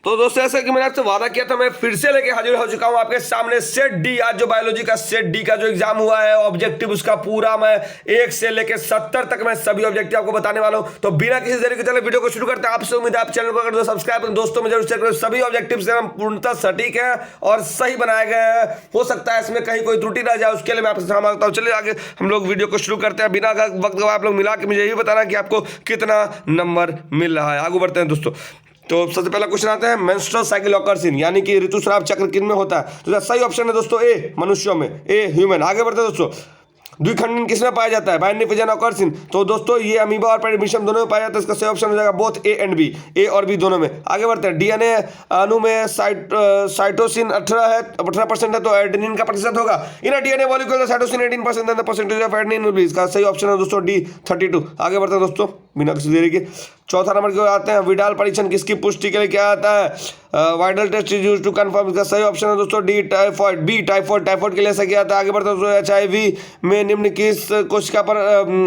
तो दोस्तों ऐसा कि मैंने आपसे वादा किया था, मैं फिर से लेके हाजिर हो चुका हूं आपके सामने सेट डी। आज जो बायोलॉजी का सेट डी का जो एग्जाम हुआ है, ऑब्जेक्टिव उसका पूरा मैं 1 से लेके 70 तक मैं सभी ऑब्जेक्टिव आपको बताने वाला हूं। तो बिना किसी देरी के चले वीडियो को शुरू करते हैं। आपसे उम्मीद है आप चैनल को कर दो सब्सक्राइब, दोस्तों में जरूर शेयर करो। सभी ऑब्जेक्टिव से हम पूर्णतः सटीक है और सही बनाए गए हैं। हो सकता है इसमें कहीं कोई त्रुटि रह जाए, उसके लिए मैं आपसे क्षमा मांगता हूं। चलिए आगे हम लोग वीडियो को शुरू करते हैं। बिना वक्त गवाए आप लोग मिला के मुझे यही बताना कि आपको कितना नंबर मिल रहा है। आगे बढ़ते हैं दोस्तों। तो सबसे पहला क्वेश्चन आता है, मेंस्ट्रुअल साइकिल ऑकर्स इन, यानी कि ऋतुस्राव चक्र किन में होता है? तो सही ऑप्शन है दोस्तों ए, मनुष्यों में, ए ह्यूमन। आगे बढ़ते हैं दोस्तों। द्विखंडन किसमें पाया जाता है? Binary fission occurs in. तो दोस्तों ये अमीबा और पेरिमीशियम दोनों में पाया जाता है। इसका सही ऑप्शन हो जाएगा बोथ ए एंड बी, ए और बी दोनों में। आगे बढ़ते हैं। डीएनए अणु में साइटोसिन 18% है, तो एडेनिन का प्रतिशत होगा। In DNA molecule cytosine 18% and the percentage of adenine will be. इसका सही ऑप्शन है दोस्तों डी 32। आगे बढ़ते हैं दोस्तों बिना किसी देरी के। चौथा नंबर की ओर आते हैं। विडाल परीक्षण किसकी पुष्टि के लिए क्या आता है? Widal test is used to confirm. इसका सही ऑप्शन है दोस्तों D typhoid, B typhoid. Typhoid के लिए ऐसा किया था। आगे बढ़ते हैं। एचआईवी में निम्न किस कोशिका पर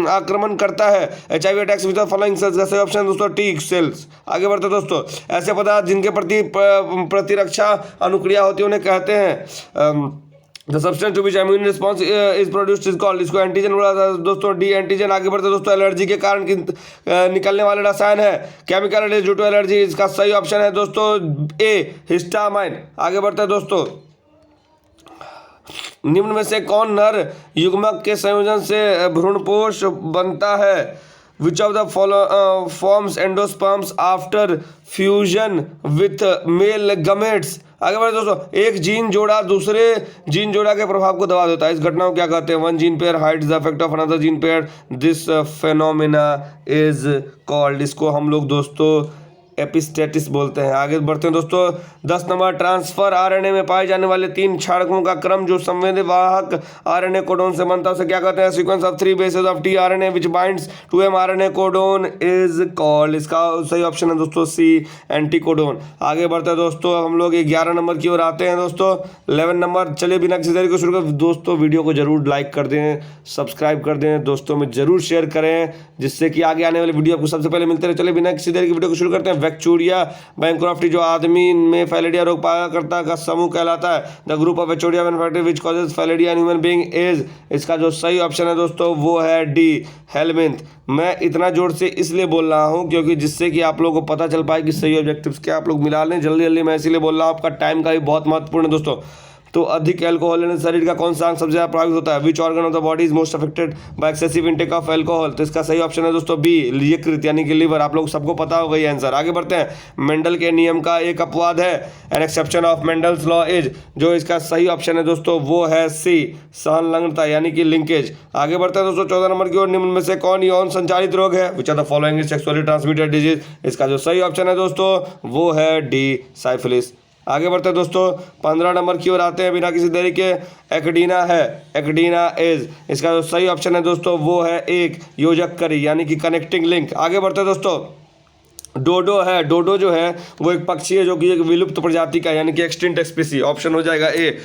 आक्रमण करता है? HIV attacks with the following sales. का सही ऑप्शन है दोस्तों टी सेल्स। आगे बढ़ते हैं दोस्तों। ऐसे पदार्थ जिनके प्रति प्रतिरक्षा अनुक्रिया होती है उन्हें कहते हैं The substance to which immune response is produced is called, इसको एंटीजन बोला था दोस्तों, डी एंटीजन। आगे बढ़ते दोस्तों। एलर्जी के कारण निकलने वाले रसायन है केमिकल ड्यू टू एलर्जी। इसका सही ऑप्शन है दोस्तों ए हिस्टामाइन। आगे बढ़ते हैं दोस्तों। निम्न में से कौन नर युग्मक के संयोजन से भ्रूणपोष बनता है? Which of the forms endosperms after fusion with male gametes? आगे बढ़े दोस्तों। एक जीन जोड़ा दूसरे जीन जोड़ा के प्रभाव को दबा देता है। इस घटना को क्या कहते हैं? One gene pair hides the effect of another gene pair. This phenomena is called, इसको हम लोग दोस्तों एपिस्टेटिस बोलते हैं। आगे बढ़ते हैं दोस्तों। 10 नंबर। ट्रांसफर आरएनए में पाए जाने वाले 3 क्षारकों का क्रम जो संवेदीवाहक आरएनए कोडोन से बनता है उसे क्या कहते हैं? Sequence of 3 bases of tRNA which binds to mRNA codon is called. इसका सही ऑप्शन है दोस्तों सी एंटीकोडोन। आगे बढ़ते हैं दोस्तों। हम लोग 11 नंबर की ओर आते हैं दोस्तों। 11 नंबर। चलिए बिना किसी देरी को शुरू कर दोस्तों। वीडियो को जरूर लाइक कर दें, सब्सक्राइब कर दें, दोस्तों में जरूर शेयर करें, जिससे कि आगे आने वाले वीडियो आपको सबसे पहले मिलते रहे। चलिए बिना किसी देरी की वीडियो को शुरू करते हैं। वैक्चूरिया बैंक्रॉफ्टी जो आदमी में फैलेरिया रोग पाया करता का समूह कहलाता है। The group of Wuchereria bancrofti which causes filaria in human being is. इसका जो सही ऑप्शन है दोस्तों वो है डी हेलमिंथ। मैं इतना जोर से इसलिए बोल रहा हूं क्योंकि जिससे कि आप लोगों को पता चल पाए कि सही ऑब्जेक्टिव्स क्या आप लोग मिला लें जल्दी जल्दी। मैं इसीलिए बोल रहा हूं, आपका टाइम का भी बहुत महत्वपूर्ण है दोस्तों। तो अधिक अल्कोहल लेने से शरीर का कौन सा अंग सबसे ज्यादा प्रभावित होता है? Which organ of the body is most affected by excessive intake of alcohol? तो इसका सही ऑप्शन है दोस्तों बी यकृत यानी कि लिवर। आप लोग सबको पता होगा ये आंसर। आगे बढ़ते हैं। मेंडल के नियम का एक अपवाद है। An exception of Mendel's law is, जो इसका सही ऑप्शन है दोस्तों वो है सी संलग्नता यानी कि लिंकेज। आगे बढ़ते हैं दोस्तों। 14 नंबर की ओर। निम्न में से कौन यौन संचालित रोग है? Which are the following is sexually transmitted disease? इसका जो सही ऑप्शन है दोस्तों वो है डी साइफिलिस। आगे बढ़ते हैं दोस्तों। 15 नंबर की ओर आते हैं बिना किसी देरी के। एक्डीना है, एक्डीना एज। इसका जो सही ऑप्शन है दोस्तों वो है एक योजक करी यानी कि कनेक्टिंग लिंक। आगे बढ़ते हैं दोस्तों। डोडो है। डोडो जो है वो एक पक्षी है जो कि एक विलुप्त प्रजाति का यानी कि एक्सटिंक्ट स्पीसी। ऑप्शन हो जाएगा ए।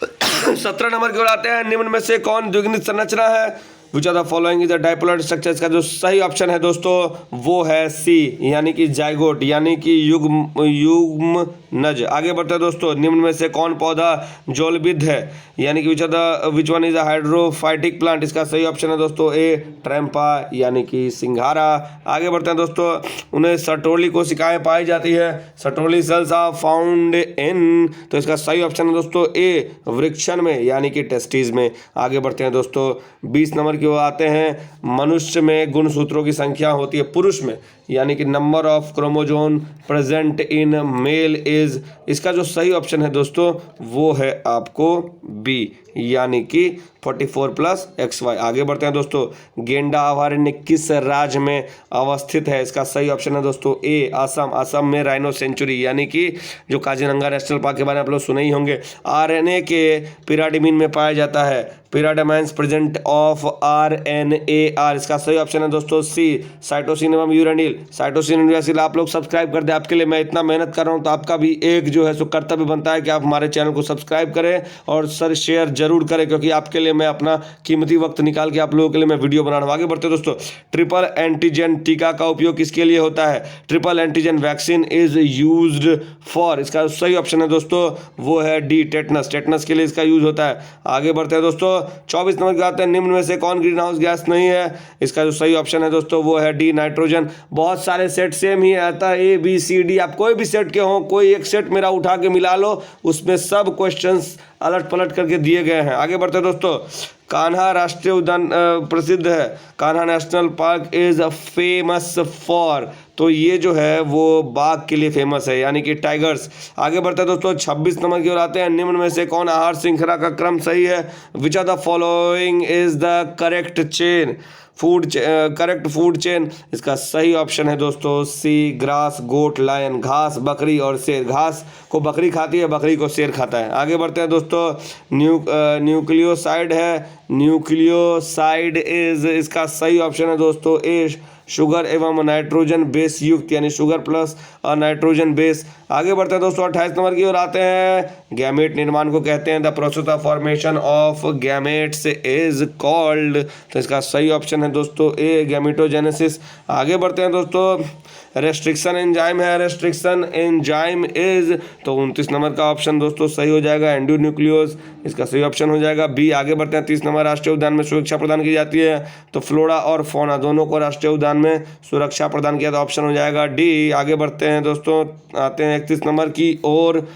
17 नंबर की ओर आते हैं। निम्न में से कौन द्विगुणित संरचना है? Which are the following is the dipolar structure? इसका जो सही ऑप्शन है दोस्तों वो है सी यानी कि जाइगोट यानी कि युग्म नज। आगे बढ़ते हैं दोस्तों। निम्न में से कौन पौधा जौलविद है यानी कि which one is a hydrophytic plant? इसका सही ऑप्शन है दोस्तों ए ट्रैम्पा यानी कि सिंघारा। आगे बढ़ते हैं दोस्तों। उन्हें सटोली कोशिकाएं पाई जाती है। सटोली सेल्स आर फाउंड इन, तो इसका सही ऑप्शन है दोस्तों ए वृक्षण में यानी कि टेस्टिस में। आगे बढ़ते हैं दोस्तों। 20 नंबर की ओर आते हैं। मनुष्य में गुणसूत्रों की संख्या होती है पुरुष में यानी कि number of chromosome present in male is. इसका जो सही ऑप्शन है दोस्तों वो है आपको बी यानी कि 44+XY। आगे बढ़ते हैं दोस्तों। गेंडा अभयारण्य किस राज्य में अवस्थित है? इसका सही ऑप्शन है दोस्तों ए असम। असम में राइनो सेंचुरी यानी कि जो काजीरंगा नेशनल पार्क के बारे में आप लोग सुने ही होंगे। आरएनए के पिरामिड में पाया जाता है। pyridamines present of RNAR, इसका सही ऑप्शन है दोस्तों सी, साइटोसिन एवं यूरेनिल। साइटोसिन यूरेनिल आप लोग सब्सक्राइब कर दें, आपके लिए मैं इतना मेहनत कर रहा हूं तो आपका भी एक जो है सो कर्तव्य बनता है कि आप हमारे चैनल को सब्सक्राइब करें और सर शेयर जरूर करें, क्योंकि आपके लिए मैं अपना कीमती वक्त निकाल के आप लोगों के लिए मैं वीडियो बना रहा हूँ। आगे बढ़ते हैं दोस्तों, ट्रिपल एंटीजन टीका का उपयोग किसके लिए होता है? Triple antigen vaccine is used for, इसका सही ऑप्शन है दोस्तों वो है डी, टेटनस। टेटनस के लिए इसका यूज होता है। आगे बढ़ते हैं दोस्तों, 24 नंबर की आते हैं, निम्न में से कौन ग्रीन हाउस गैस नहीं है? इसका जो सही ऑप्शन है दोस्तों वो है डी, नाइट्रोजन। बहुत सारे सेट सेम ही आता है, ABCD, आप कोई भी सेट के हो, कोई एक सेट मेरा उठा के मिला लो, उसमें सब क्वेश्चंस अलट पलट करके दिए गए हैं। आगे बढ़ते हैं दोस्तों, कान्हा राष्ट्रीय उद्यान प्रसिद्ध है, Kanha national park is famous for, तो ये जो है वो बाघ के लिए फेमस है, यानी कि टाइगर्स। आगे बढ़ते हैं दोस्तों, 26 नंबर की ओर आते हैं, निम्न में से कौन आहार श्रृंखला का क्रम सही है? Which are the following is the correct chain, correct food chain, इसका सही ऑप्शन है दोस्तों सी, ग्रास, गोट, लायन। घास, बकरी और शेर, घास को बकरी खाती है, बकरी को शेर खाता है। आगे बढ़ते हैं दोस्तों, न्यूक्लियोसाइड है, न्यूक्लियोसाइड इज, इसका सही ऑप्शन है दोस्तों ए, शुगर एवं नाइट्रोजन बेस युक्त, यानी शुगर प्लस और नाइट्रोजन बेस। आगे बढ़ते हैं दोस्तों, 28 नंबर की ओर आते हैं, गैमेट निर्माण को कहते हैं the process of formation of gametes is called, तो इसका सही ऑप्शन है दोस्तों ए, गैमेटोजेनेसिस। आगे बढ़ते हैं दोस्तों, रेस्ट्रिक्शन एंजाइम है, रेस्ट्रिक्शन एंजाइम इज, तो 29 नंबर का ऑप्शन दोस्तों सही हो जाएगा एंडोन्यूक्लियोज, इसका सही ऑप्शन हो जाएगा बी। आगे बढ़ते हैं, 30 नंबर, राष्ट्रीय उद्यान में सुरक्षा प्रदान की जाती है, तो फ्लोरा और फौना दोनों को राष्ट्रीय उद्यान में सुरक्षा प्रदान किया, तो ऑप्शन हो जाएगा डी। आगे बढ़ते हैं दोस्तों, आते हैं 31 नंबर की ओर।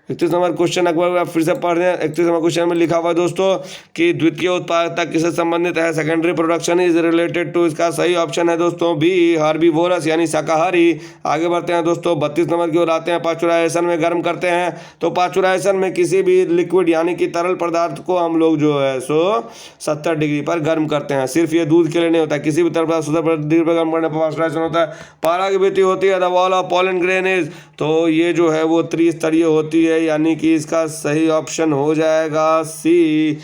31 नंबर क्वेश्चन एक बार आप फिर से पढ़ रहे हैं। 31 नंबर क्वेश्चन में लिखा हुआ है दोस्तों कि द्वितीय उत्पादकता किससे संबंधित है? Secondary production is related to, इसका सही ऑप्शन है दोस्तों बी, हार्बीवोरस यानी शाकाहारी। आगे बढ़ते हैं दोस्तों, 32 नंबर की ओर आते हैं, पास्चुराइजेशन में गर्म करते हैं, तो पास्चुराइजेशन में किसी भी लिक्विड यानी कि तरल पदार्थ को हम लोग जो है सो 70 डिग्री पर गर्म करते हैं। सिर्फ ये दूध के लिए नहीं होता, किसी भी तरल पदार्थ 70 डिग्री पर गर्म करने पर पास्चुराइजेशन होता है। परागीभूति होती है, the wall of pollen grain is, तो ये जो है वो त्रिस्तरीय होती है, यानी कि इसका सही ऑप्शन हो जाएगा सी।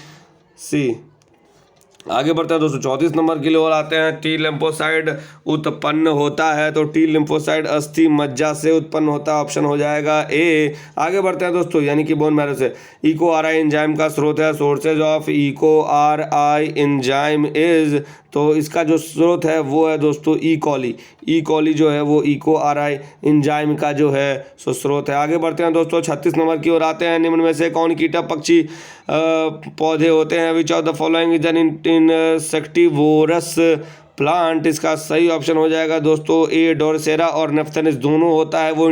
आगे बढ़ते हैं दोस्तों, 34 नंबर की ओर आते हैं, टी लिम्फोसाइड उत्पन्न होता है, तो टी लिम्फोसाइड अस्थि मज्जा से उत्पन्न होता है, ऑप्शन हो जाएगा ए। आगे बढ़ते हैं दोस्तों, यानी कि बोन मैरो से। इको आर आई एंजाइम का स्रोत है, sources of EcoRI enzyme is, तो इसका जो स्रोत है वो है दोस्तों ई कॉली जो है वो इको आर आई एंजाइम का जो है सो स्रोत है। आगे बढ़ते हैं दोस्तों, 36 नंबर की ओर आते हैं, निम्न में से कौन कीटक पक्षी पौधे होते हैं? विच of the following is an insectivorous plant, इसका सही ऑप्शन हो जाएगा दोस्तों ए, डोरसेरा और नेफ्थेनिस दोनों होता है वो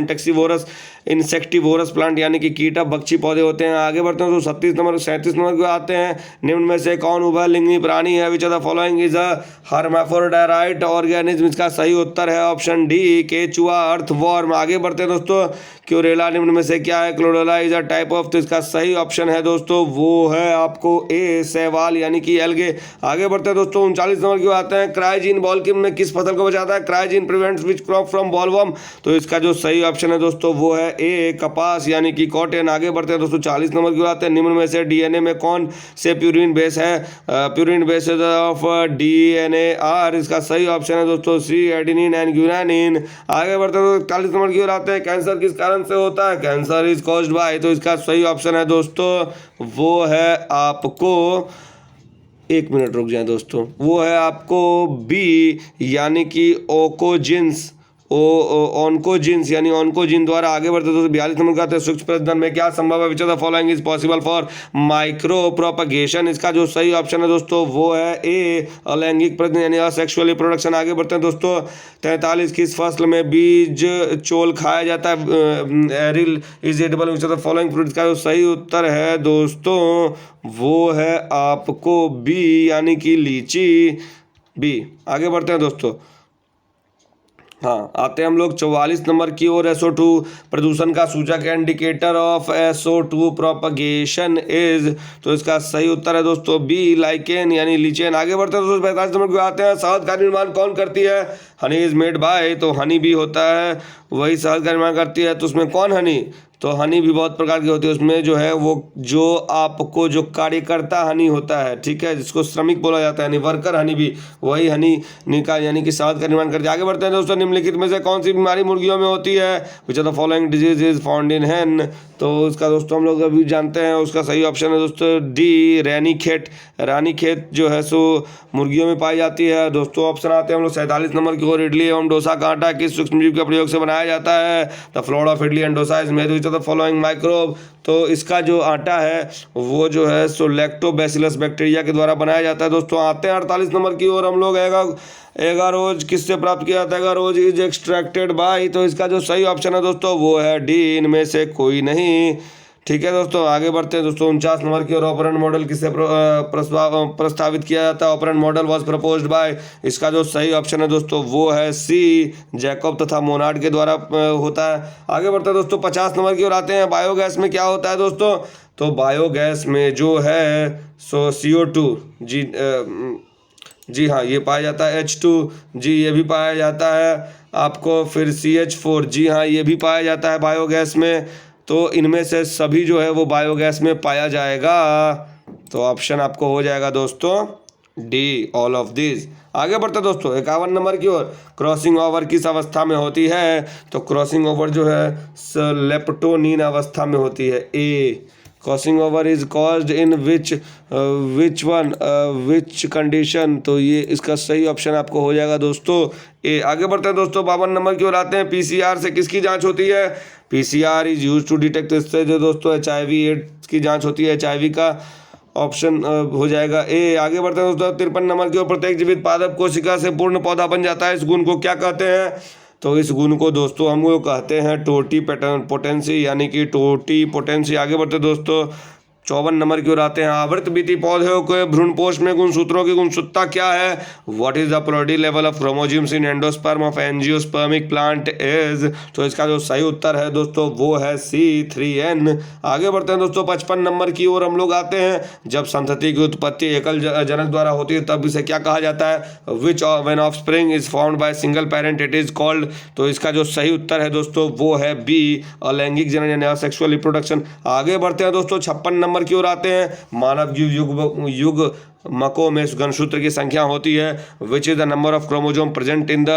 इंसेक्टिवोरस प्लांट यानी कि कीटक भक्षी पौधे होते हैं। आगे बढ़ते हैं तो 37 नंबर 37 नंबर को आते हैं, निम्न में से कौन उभयलिंगी प्राणी है? Which of the following is a hermaphrodite organism, इसका सही उत्तर है ऑप्शन डी, केचुआ अर्थवॉर्म। आगे बढ़ते हैं दोस्तों, क्लोरेला निम्न में से क्या है? Chlorella is a type of, तो इसका सही ऑप्शन है दोस्तों वो है आपको ए, शैवाल यानी कि एल्गे। आगे बढ़ते हैं दोस्तों, 39 नंबर की आते हैं, क्राइजीन बॉलवर्म में किस फसल को बचाता है? क्राइजीन prevents which crop from bollworm, तो इसका जो सही ऑप्शन है दोस्तों वो है ए, कपास यानी कि कॉटन। आगे बढ़ते हैं दोस्तों, 40 नंबर की आते हैं, निम्न में से डीएनए में कौन से प्यूरिन बेस है? Purine base of DNA are, इसका सही ऑप्शन है दोस्तों सी, एडेनिन एंड गुआनिन। आगे बढ़ते हैं तो 40 नंबर की ओर आते हैं, कैंसर किस कारण से होता है? कैंसर इज कॉज्ड बाय, तो इसका सही ऑप्शन है दोस्तों वो है आपको, एक मिनट रुक जाए दोस्तों, वो है आपको बी यानी कि ओकोजिन्स, ऑन्कोजिन्स यानी ऑन्कोजिन द्वारा। आगे बढ़ते दोस्तों 42 नंबर का सूक्ष्म प्रजनन में क्या संभव है? Which of the following is possible for micro propagation, इसका जो सही ऑप्शन है दोस्तों वो है ए, अलैंगिक प्रजनन यानी असेक्सुअल रिप्रोडक्शन। आगे बढ़ते हैं दोस्तों, 43 किस फसल में बीज चोल खाया जाता है? Aryl is edible which of the following fruit, इसका जो सही उत्तर है दोस्तों वो है आपको बी यानी कि लीची, बी। आगे बढ़ते हैं दोस्तों, हाँ आते हैं हम लोग 44 नंबर की ओर, SO2 प्रदूषण का सूचक है, indicator of SO2 propagation is, तो इसका सही उत्तर है दोस्तों बी, लाइकेन यानी लीचेन। आगे बढ़ते हैं दोस्तों 45 नंबर को आते हैं, शहद का निर्माण कौन करती है? हनी इज़ मेड बाय, तो हनी भी होता है वही शहद का निर्माण करती है। तो उसमें कौन हनी, तो हनी भी बहुत प्रकार की होती है। उसमें जो है वो जो आपको जो कार्यकर्ता हनी होता है, ठीक है, जिसको श्रमिक बोला जाता है, यानी वर्कर हनी भी वही हनी निकाल यानी कि शहद का निर्माण करते हैं। आगे बढ़ते हैं दोस्तों, निम्नलिखित में से कौन सी बीमारी मुर्गियों में होती है? Which of the following disease is found in hen, तो उसका दोस्तों हम लोग अभी जानते हैं, उसका सही ऑप्शन है दोस्तों डी रानीखेत। रानीखेत जो है सो मुर्गियों में पाई जाती है। दोस्तों ऑप्शन आते हैं हम लोग 47 नंबर की ओर। इडली एवं डोसा का आटा किस सूक्ष्मजीव के प्रयोग से बनाया जाता है? The floor of idli and dosa is made which of the following microbe, तो इसका जो आटा है वो जो है सो लैक्टोबैसिलस बैक्टीरिया के द्वारा बनाया जाता है। दोस्तों आते हैं 48 नंबर की ओर हम लोग। एगारोज किससे प्राप्त किया जाता है? एगारोज इज एक्सट्रैक्टेड बाय, तो इसका जो सही ऑप्शन है दोस्तों वो है डी, इनमें से कोई नहीं। ठीक है दोस्तों, आगे बढ़ते हैं दोस्तों 49 नंबर की ओर। ऑपरेंट मॉडल किससे प्रस्तावित किया जाता है? Operon model was proposed by, इसका जो सही ऑप्शन है दोस्तों वो है सी, जैकब तथा मोनार्ड के द्वारा होता है। आगे बढ़ते हैं दोस्तों 50 नंबर की ओर आते हैं। बायोगैस में क्या होता है दोस्तों? तो बायोगैस में जो है सो CO2 जी हाँ ये पाया जाता है। H2 जी ये भी पाया जाता है आपको, फिर CH4 जी हाँ ये भी पाया जाता है बायोगैस में। तो इनमें से सभी जो है वो बायोगैस में पाया जाएगा, तो ऑप्शन आपको हो जाएगा दोस्तों डी, ऑल ऑफ दिस। आगे बढ़ते दोस्तों 51 नंबर की ओर। क्रॉसिंग ओवर किस अवस्था में होती है? तो क्रॉसिंग ओवर जो है लेप्टोनीन अवस्था में होती है। A, crossing over is caused in which condition, तो ये इसका सही ऑप्शन आपको हो जाएगा दोस्तों ए। आगे बढ़ते हैं दोस्तों 52 नंबर की ओर आते हैं। PCR से किसकी जांच होती है? PCR is use to detect, इससे जो दोस्तों HIV एड्स की जांच होती है। HIV का ऑप्शन हो जाएगा ए। आगे बढ़ते हैं दोस्तों 53 नंबर की ओर। प्रत्येक जीवित पादप कोशिका से पूर्ण पौधा बन जाता है, इस गुण को क्या कहते हैं? तो इस गुण को दोस्तों हम लोग कहते हैं टोटी पोटेंसी, यानी कि टोटी पोटेंसी। आगे बढ़ते दोस्तों 54 नंबर की ओर आते हैं। आवृतबीती पौधों के भ्रूणपोष में गुणसूत्रों की गुणसूत्रता क्या है? What is the प्रोडी level of chromosomes in endosperm of angiospermic plant is, तो इसका जो सही उत्तर है दोस्तों वो है C3N। आगे बढ़ते हैं दोस्तों 55 नंबर की ओर हम लोग आते हैं। जब संतति की उत्पत्ति एकल जनक द्वारा होती है तब इसे क्या कहा जाता है? विच when offspring is found by single parent it is called, तो इसका जो सही उत्तर है दोस्तों वो है बी, अलैंगिक जनन यानी असेक्सुअल रिप्रोडक्शन। आगे बढ़ते हैं दोस्तों 56 नंबर की ओर आते हैं। मानव युग मकों में गुणसूत्र की संख्या होती है। Which is the number of chromosome present in the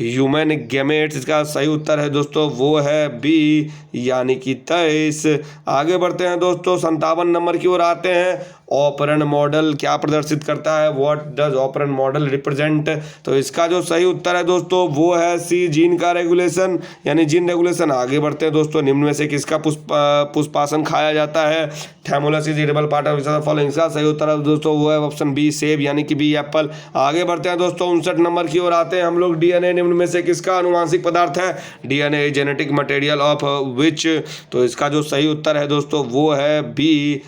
human gametes, इसका सही उत्तर है दोस्तों वो है बी, यानी कि 23। आगे बढ़ते हैं दोस्तों 57 नंबर की ओर आते हैं। ऑपरेंट मॉडल क्या प्रदर्शित करता है? What does operon model represent, तो इसका जो सही उत्तर है दोस्तों वो है सी, जीन का रेगुलेशन यानी जीन रेगुलेशन। आगे बढ़ते हैं दोस्तों निम्न में से किसका पुष्पासन खाया जाता है? Thalamus is edible part of following, इसका सही उत्तर है दोस्तों वो है ऑप्शन बी, सेब यानी कि बी, एप्पल। आगे बढ़ते हैं दोस्तों 59 नंबर की ओर आते हैं हम लोग। DNA निम्न में से किसका अनुवांशिक पदार्थ है? DNA genetic material of which, तो इसका जो सही उत्तर है दोस्तों वो है बी,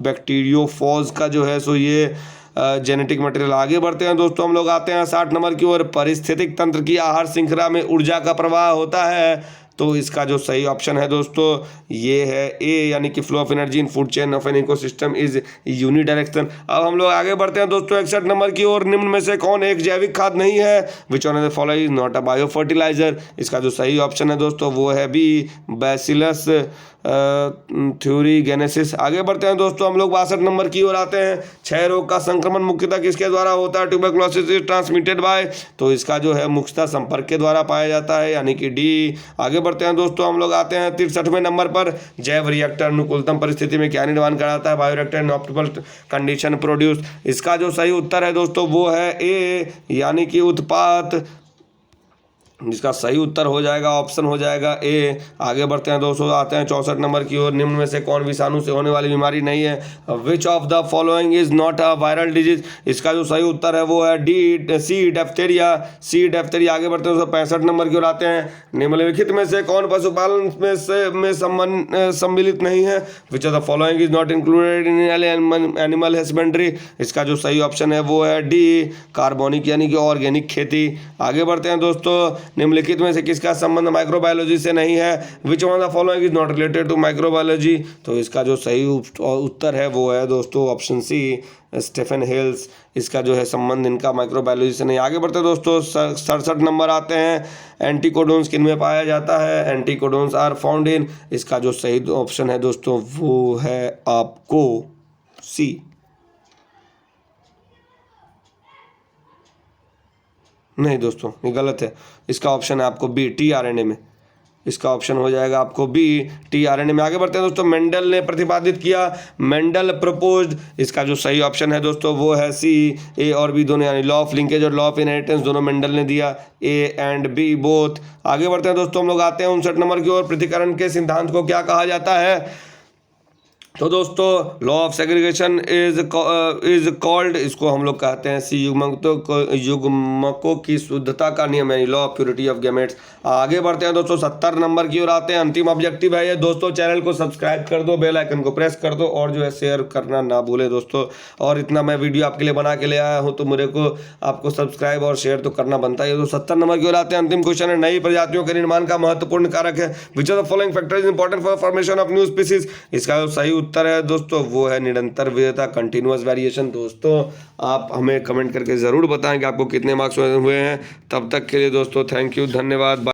बैक्टीरियोफोज का जो है सो ये जेनेटिक मटेरियल। आगे बढ़ते हैं दोस्तों हम लोग आते हैं 60 नंबर की ओर। पारिस्थितिक तंत्र की आहार श्रृंखला में ऊर्जा का प्रवाह होता है, तो इसका जो सही ऑप्शन है दोस्तों ये है ए, यानी कि flow of energy in food chain of an ecosystem is unidirection. अब हम लोग आगे बढ़ते हैं दोस्तों 61 नंबर की ओर। निम्न में से कौन एक जैविक खाद नहीं है? Which one of the following is not a bio fertiliser, इसका जो सही ऑप्शन है दोस्तों वो है बी, बैसिलस थ्यूरीगेनेसिस। आगे बढ़ते हैं दोस्तों हम लोग 62 नंबर की ओर आते हैं। क्षय रोग का संक्रमण मुख्यतः किसके द्वारा होता है? ट्यूबरकुलोसिस इज ट्रांसमिटेड बाय, तो इसका जो है मुख्यतः संपर्क के द्वारा पाया जाता है, यानी कि डी। आगे बढ़ते हैं दोस्तों हम लोग आते हैं 63वें नंबर पर। जैव रिएक्टर अनुकूलतम परिस्थिति में क्या निर्माण कराता है? बायोरिएक्टर इन ऑप्टिमल कंडीशन प्रोड्यूस, इसका जो सही उत्तर है दोस्तों वो है ए, यानी कि उत्पाद, जिसका सही उत्तर हो जाएगा ऑप्शन हो जाएगा ए। आगे बढ़ते हैं दोस्तों आते हैं 64 नंबर की ओर। निम्न में से कौन विषाणु से होने वाली बीमारी नहीं है? Which of the following is not a viral disease, इसका जो सही उत्तर है वो है डी, सी, डिप्थीरिया, सी डिप्थीरिया। आगे बढ़ते हैं दोस्तों 65 नंबर की ओर आते हैं। निम्नलिखित में से कौन पशुपालन में सम्मिलित नहीं है? Which of the following is not included in animal husbandry, इसका जो सही ऑप्शन है वो है डी, कार्बोनिक यानी कि ऑर्गेनिक खेती। आगे बढ़ते हैं दोस्तों निम्नलिखित में से किसका संबंध माइक्रोबायोलॉजी से नहीं है? Which one of the following is not related to microbiology? तो इसका जो सही उत्तर है वो है दोस्तों ऑप्शन सी, स्टीफन हेल्स। इसका जो है संबंध इनका माइक्रोबायोलॉजी से नहीं। आगे बढ़ते दोस्तों 67 नंबर आते हैं। एंटीकोडोन्स किन में पाया जाता है? Anticodons are found in. इसका जो सही ऑप्शन है दोस्तों वो है आपको सी। नहीं दोस्तों ये गलत है, इसका ऑप्शन है आपको बी, टीआरएनए में। इसका ऑप्शन हो जाएगा आपको बी, टीआरएनए में। आगे बढ़ते हैं दोस्तों, मेंडल ने प्रतिपादित किया, मेंडल प्रपोज्ड। इसका जो सही ऑप्शन है दोस्तों वो है सी। ए और बी दोनों यानी लॉ ऑफ लिंकेज और लॉ ऑफ इनहेरिटेंस दोनों मेंडल ने दिया, ए एंड बी बोथ। आगे बढ़ते हैं दोस्तों, हम लोग आते हैं 59 नंबर की ओर। पृथक्करण के सिद्धांत को क्या कहा जाता है? तो दोस्तों law of segregation is called, इसको हम लोग कहते हैं सी, युग्मकों की शुद्धता का नियम यानी law of purity of gametes. आगे बढ़ते हैं दोस्तों 70 नंबर की ओर आते हैं। अंतिम ऑब्जेक्टिव है ये दोस्तों, चैनल को सब्सक्राइब कर दो, बेल आइकन को प्रेस कर दो और जो है शेयर करना ना भूलें दोस्तों। और इतना मैं वीडियो आपके लिए बना के ले आया हूँ तो मेरे को आपको सब्सक्राइब और शेयर तो करना बनता है। तो 70 नंबर की ओर आते हैं। अंतिम क्वेश्चन है, नई प्रजातियों के निर्माण का महत्वपूर्ण कारक है which of the following factor is important for formation of new species? इसका जो सही उत्तर है दोस्तों वो है निरंतर विविधता, कंटिन्यूअस वेरिएशन। दोस्तों आप हमें कमेंट करके ज़रूर बताएं कि आपको कितने मार्क्स हुए हैं। तब तक के लिए दोस्तों थैंक यू, धन्यवाद।